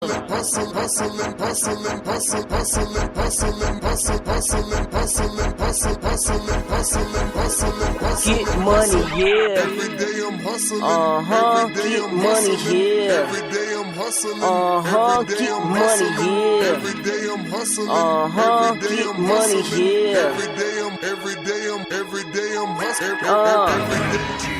Hustling, hustling, hustling, hustling, hustling, hustling, hustling, hustling, hustling, hustling, hustling, hustling, hustling, hustling. Get money, yeah. Every day I'm hustling. Get money, yeah. Every day I'm hustling. Get money, yeah. Every day I'm hustling. Get money, yeah. Every day I'm hustling. Every day.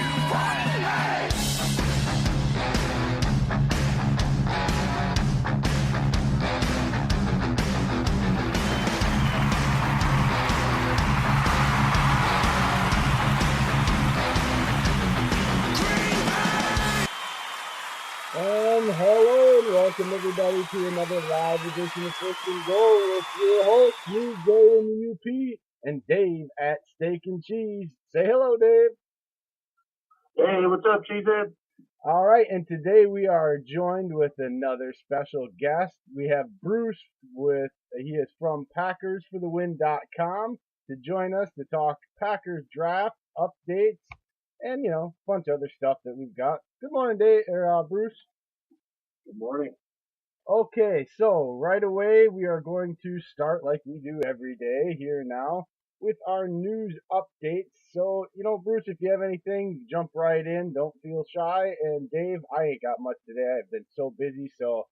Hello and welcome everybody to another live edition of First and Goal with your host, me, Jay in the UP, and Dave at Steak and Cheese. Say hello, Dave. Hey, what's up, Cheesehead? All right, and today we are joined with another special guest. We have Bruce he is from PackersForTheWin.com to join us to talk Packers draft updates and, a bunch of other stuff that we've got. Good morning, Dave, Bruce. Good morning. Okay, so right away we are going to start like we do every day here now with our news updates. So, Bruce, if you have anything, jump right in. Don't feel shy. And Dave, I ain't got much today. I've been so busy, so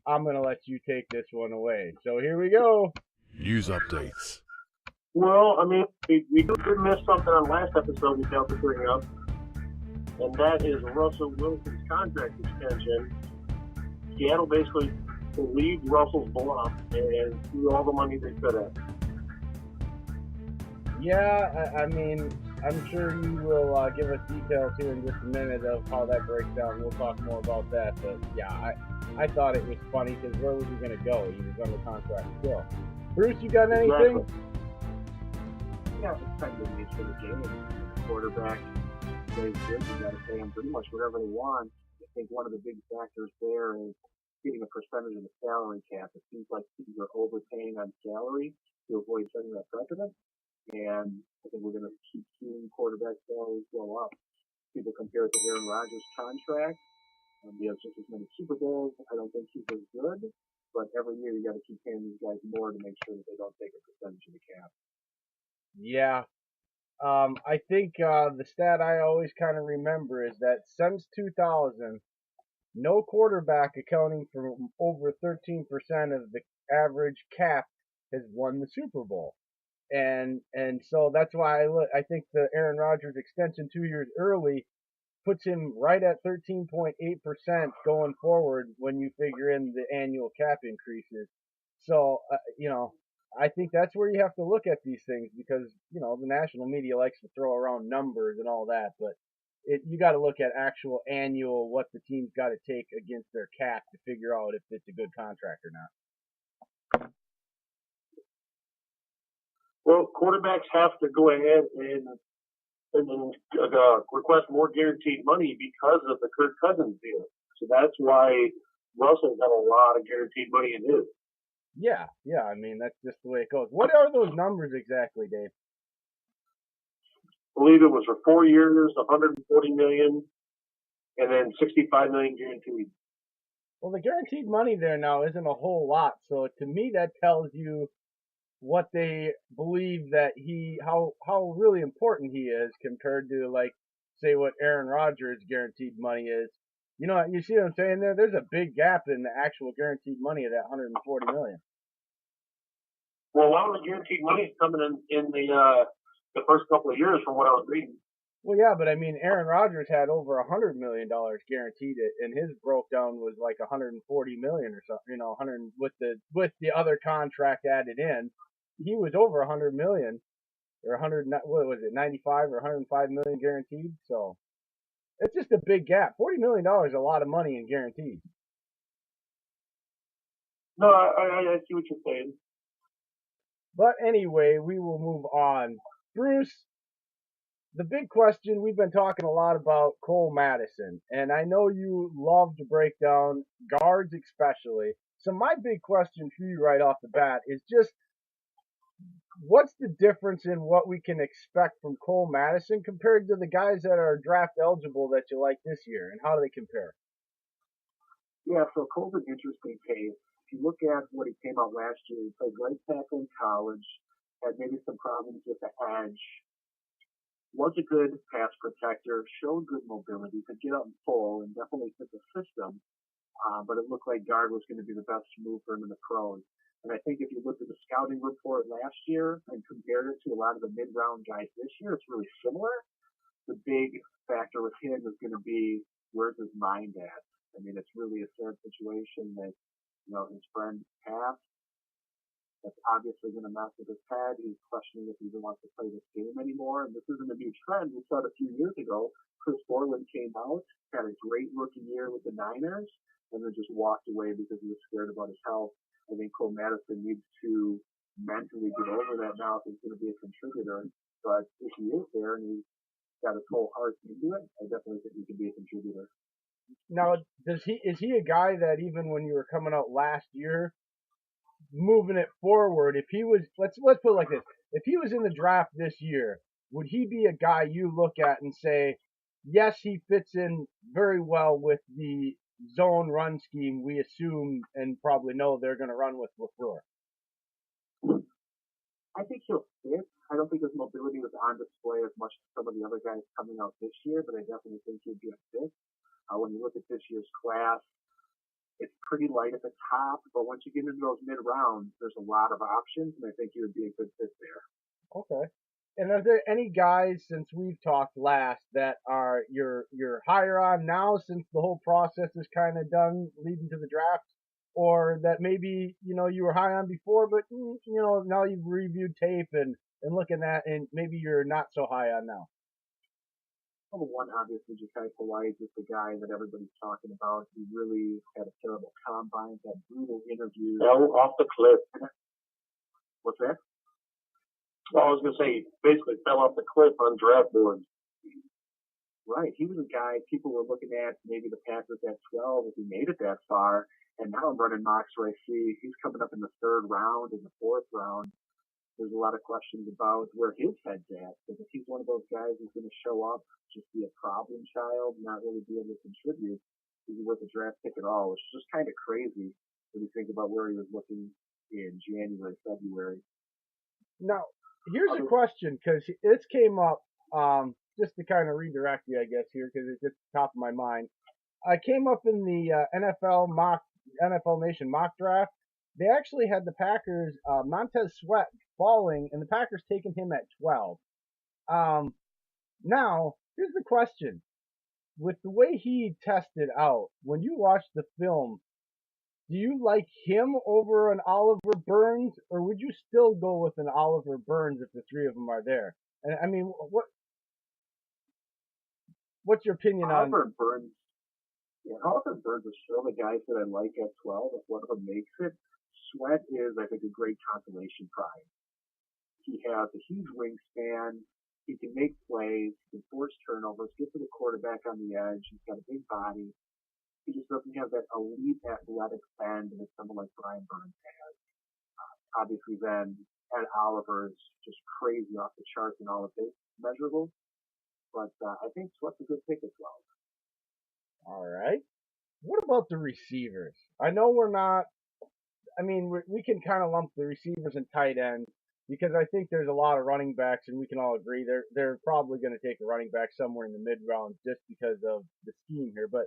I'm going to let you take this one away. So here we go. News updates. Well, we did miss something on last episode we failed to bring up, and that is Russell Wilson's contract extension. Seattle basically believed Russell's bluff and threw all the money they could at. Yeah, I'm sure you will give us details here in just a minute of how that breaks down. We'll talk more about that. But yeah, I thought it was funny because where was he going to go? He was under contract still. Bruce, you got anything? Exactly. Yeah, it's kind of needs for the game. The quarterback plays good. You got to pay him pretty much whatever they want. I think one of the big factors there is getting a percentage of the salary cap. It seems like teams are overpaying on salary to avoid setting that precedent. And I think we're going to keep seeing quarterback salaries go up. People compare it to Aaron Rodgers' contract. He has just as many Super Bowls. I don't think he's as good. But every year you got to keep paying these guys more to make sure that they don't take a percentage of the cap. Yeah. I think the stat I always kind of remember is that since 2000, no quarterback accounting for over 13% of the average cap has won the Super Bowl. And so that's why I think the Aaron Rodgers extension 2 years early puts him right at 13.8% going forward when you figure in the annual cap increases. So, I think that's where you have to look at these things because, the national media likes to throw around numbers and all that, but you got to look at actual annual what the team's got to take against their cap to figure out if it's a good contract or not. Well, quarterbacks have to go ahead and request more guaranteed money because of the Kirk Cousins deal. So that's why Russell got a lot of guaranteed money in his. Yeah, that's just the way it goes. What are those numbers exactly, Dave? I believe it was for 4 years, $140 million, and then $65 million guaranteed. Well, the guaranteed money there now isn't a whole lot, so to me that tells you what they believe that how really important he is compared to, like, say what Aaron Rodgers' guaranteed money is. You see what I'm saying there? There's a big gap in the actual guaranteed money of that $140 million. Well, a lot of the guaranteed money is coming in the first couple of years from what I was reading. Well, yeah, but Aaron Rodgers had over $100 million guaranteed, and his broke down was like $140 million or something. 100 with the other contract added in, he was over $100 million or 100. What was it, 95 or 105 million guaranteed? So it's just a big gap. $40 million is a lot of money in guaranteed. No, I see what you're saying. But anyway, we will move on. Bruce, the big question, we've been talking a lot about Cole Madison, and I know you love to break down guards especially. So my big question for you right off the bat is just, what's the difference in what we can expect from Cole Madison compared to the guys that are draft eligible that you like this year, and how do they compare? Yeah, so Cole's an interesting case. If you look at what he came out last year, he played right tackle in college, had maybe some problems with the edge, was a good pass protector, showed good mobility, could get up and pull, and definitely fit the system. But it looked like guard was going to be the best move for him in the pros. And I think if you looked at the scouting report last year and compared it to a lot of the mid-round guys this year, it's really similar. The big factor with him is going to be where's his mind at. I mean, it's really a sad situation that, his friend passed. That's obviously going to mess with his head. He's questioning if he even wants to play this game anymore. And this isn't a new trend. We saw it a few years ago. Chris Borland came out, had a great rookie year with the Niners, and then just walked away because he was scared about his health. I think Cole Madison needs to mentally get over that now if he's going to be a contributor. But if he is there and he's got his whole heart into it, I definitely think he can be a contributor. Now, is he a guy that even when you were coming out last year, moving it forward, if he was, let's put it like this, if he was in the draft this year, would he be a guy you look at and say, yes, he fits in very well with the zone run scheme we assume and probably know they're going to run with LaFleur? I think he'll fit. I don't think his mobility was on display as much as some of the other guys coming out this year, but I definitely think he'd be a fit. When you look at this year's class, it's pretty light at the top, but once you get into those mid-rounds, there's a lot of options, and I think he would be a good fit there. Okay. And are there any guys, since we've talked last, that are you're higher on now since the whole process is kind of done leading to the draft? Or that maybe, you were high on before, but, now you've reviewed tape and looking at, and maybe you're not so high on now? Number one, obviously, Jachai Polite is the guy that everybody's talking about. He really had a terrible combine, had brutal interviews. Fell off the cliff. What's that? Well, I was going to say, he basically fell off the cliff on draft boards. Right. He was a guy people were looking at, maybe the Packers at 12 if he made it that far. And now I'm running mocks where I see he's coming up in the third round, in the fourth round. There's a lot of questions about where his head's at. Because if he's one of those guys who's going to show up, just be a problem child, not really be able to contribute, is he worth a draft pick at all? Which is just kind of crazy when you think about where he was looking in January, February. Now, here's a question, because this came up, just to kind of redirect you, I guess, here, because it's just top of my mind. I came up in the NFL Nation mock draft. They actually had the Packers, Montez Sweat falling, and the Packers taking him at 12. Now, here's the question. With the way he tested out, when you watch the film, do you like him over an Oliver Burns, or would you still go with an Oliver Burns if the three of them are there? And I mean, what's your opinion on Oliver Burns? Yeah, Oliver Burns is still the guys that I like at 12 if one of them makes it. Sweat is, I think, a great consolation prize. He has a huge wingspan. He can make plays. He can force turnovers, get to the quarterback on the edge. He's got a big body. He just doesn't have that elite athletic bend that someone like Brian Burns has. Obviously, then Ed Oliver is just crazy off the charts in all of his measurables. But I think Sweat's a good pick as well. All right. What about the receivers? I know we're not. I mean, we can kind of lump the receivers and tight ends because I think there's a lot of running backs, and we can all agree they're probably going to take a running back somewhere in the mid rounds just because of the scheme here. But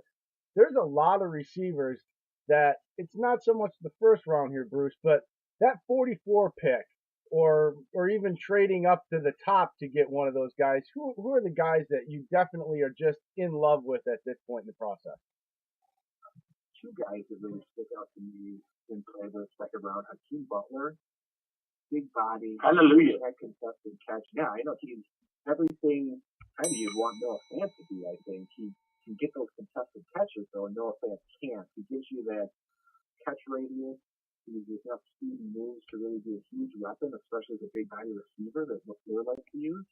there's a lot of receivers that it's not so much the first round here, Bruce, but that 44 pick, or even trading up to the top to get one of those guys. Who are the guys that you definitely are just in love with at this point in the process? Two guys that really stick out to me in play the second round. Hakeem Butler, big body, Hallelujah, that contested catch. Yeah, I know he's everything kind of you'd want Noah Fant to be. I think he can get those contested catches though, and Noah Fant can't. He gives you that catch radius. He uses enough speed and moves to really be a huge weapon, especially as a big body receiver that LaFleur likes to use.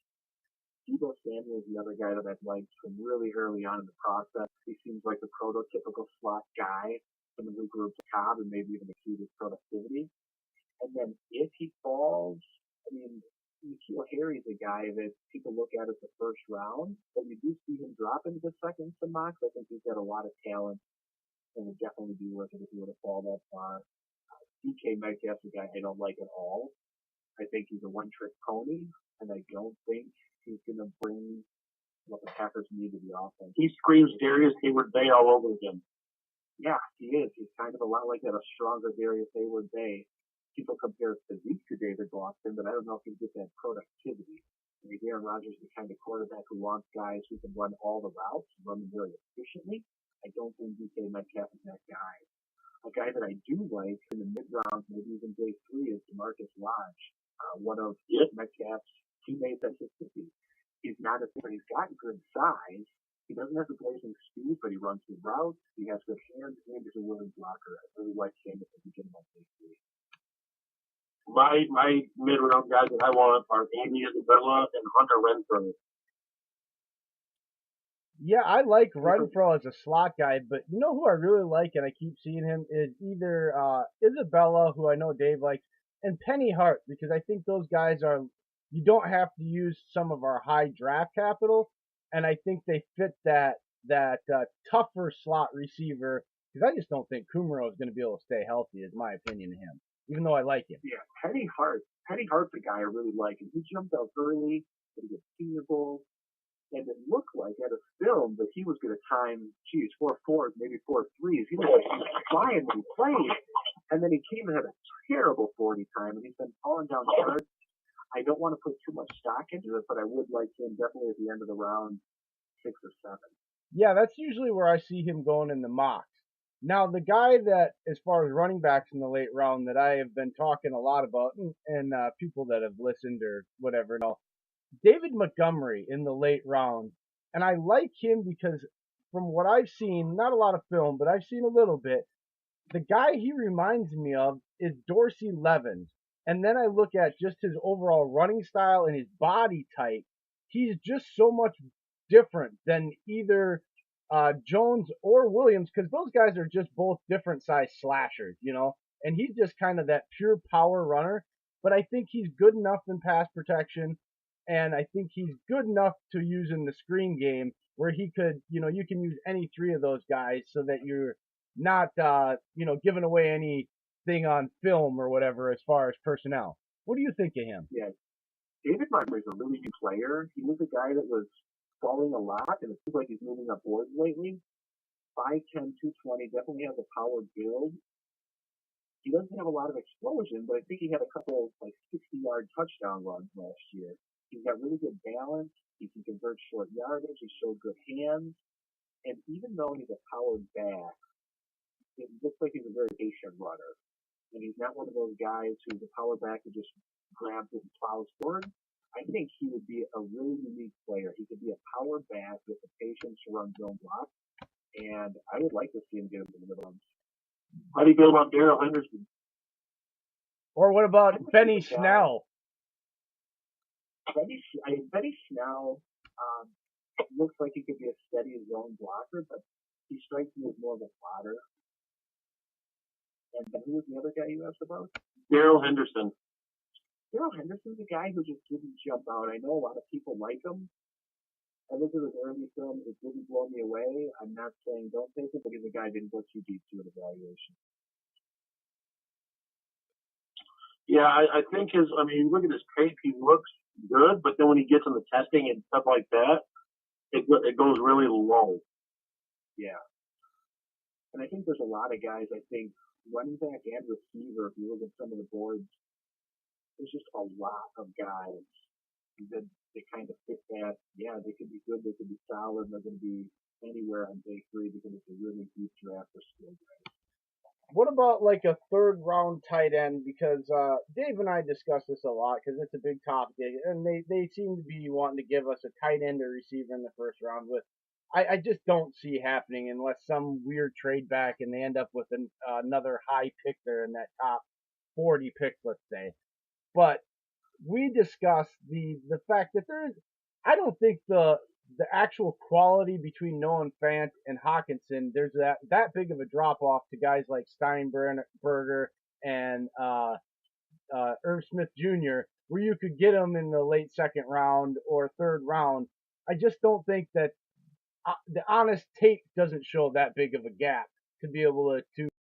Deebo Samuel is the other guy that I've liked from really early on in the process. He seems like the prototypical slot guy, someone who grew up to Cobb and maybe even exceeded productivity. And then if he falls, I mean, N'Keal Harry's a guy that people look at as the first round, but you do see him drop into the second to mocks. I think he's got a lot of talent. and would definitely be worth it if he would have fallen that far. DK Metcalf's a guy I don't like at all. I think he's a one-trick pony, and I don't think he's going to bring what the Packers need to the offense. He screams Darius Hayward Bay all over again. Yeah, he is. He's kind of a lot like that, a stronger Darius Hayward Bay. People compare physique to David Boston, but I don't know if he can get that productivity. I mean, Aaron Rodgers is the kind of quarterback who wants guys who can run all the routes, run them very efficiently. I don't think DK Metcalf is that guy. A guy that I do like in the mid-round, maybe even day 3, is DeMarcus Lodge, one of Metcalf's teammates at 650. He's not a but he's got good size. He doesn't have the blazing speed, but he runs good routes. He has good hands, and he's a willing blocker. I really like him at the beginning of day 3. My mid-round guys that I want are Andy Isabella and Hunter Renfrow. Yeah, I like Renfrow as a slot guy, but you know who I really like, and I keep seeing him, is either Isabella, who I know Dave likes, and Penny Hart, because I think those guys are, you don't have to use some of our high draft capital, and I think they fit that tougher slot receiver, because I just don't think Kumaro is going to be able to stay healthy, is my opinion of him, even though I like him. Yeah, Penny Hart's a guy I really like, and he jumped out early, he was Senior Bowl, and it looked like at a film that he was going to time, 4.4s, maybe 4.3s. He was flying when he played, and then he came and had a terrible 40 time, and he's been falling down hard. I don't want to put too much stock into it, but I would like him definitely at the end of the round, 6 or 7. Yeah, that's usually where I see him going in the mocks. Now, the guy that, as far as running backs in the late round, that I have been talking a lot about, and people that have listened or whatever know, David Montgomery in the late round. And I like him because from what I've seen, not a lot of film, but I've seen a little bit, the guy he reminds me of is Dorsey Levens. And then I look at just his overall running style and his body type. He's just so much different than either Jones or Williams, because those guys are just both different size slashers, you know, and he's just kind of that pure power runner. But I think he's good enough in pass protection, and I think he's good enough to use in the screen game where he could, you know, you can use any 3 of those guys so that you're not, giving away anything on film or whatever as far as personnel. What do you think of him? Yeah, David Montgomery's a really good player. He was a guy that was falling a lot, and it seems like he's moving up boards lately. 5'10", 220, definitely has a power build. He doesn't have a lot of explosion, but I think he had a couple 60-yard touchdown runs last year. He's got really good balance. He can convert short yardage. He showed good hands. And even though he's a powered back, it looks like he's a very patient runner. And he's not one of those guys who's a power back who just grabs it and plows forward. I think he would be a really unique player. He could be a power back with the patience to run zone block. And I would like to see him get into the middle. How do you feel about Darrell Henderson? Or what about Benny Snell? Benny Snell looks like he could be a steady zone blocker, but he strikes me as more of a plotter. And who was the other guy you asked about? Darrell Henderson. Darrell Henderson's a guy who just didn't jump out. I know a lot of people like him. I looked at his early film. It didn't blow me away. I'm not saying don't take it, but he's a guy who didn't go too deep to an evaluation. Yeah, I think look at his tape. He looks good, but then when he gets in the testing and stuff like that, it goes really low. Yeah. And I think there's a lot of guys, I think, running back and receiver, if you look at some of the boards, there's just a lot of guys that they kind of fit that. Yeah, they could be good, they could be solid, they're going to be anywhere on day 3 because it's a really deep draft for skill guys. What about like a 3rd round tight end? Because Dave and I discuss this a lot because it's a big topic, and they seem to be wanting to give us a tight end or receiver in the 1st round. With I just don't see happening unless some weird trade back and they end up with another high pick there in that top 40 pick, let's say. But we discussed the fact that I don't think the actual quality between Noah Fant and Hawkinson, there's that big of a drop off to guys like Steinberger and Irv Smith Jr., where you could get them in the late 2nd round or 3rd round. I just don't think that the honest tape doesn't show that big of a gap to be able to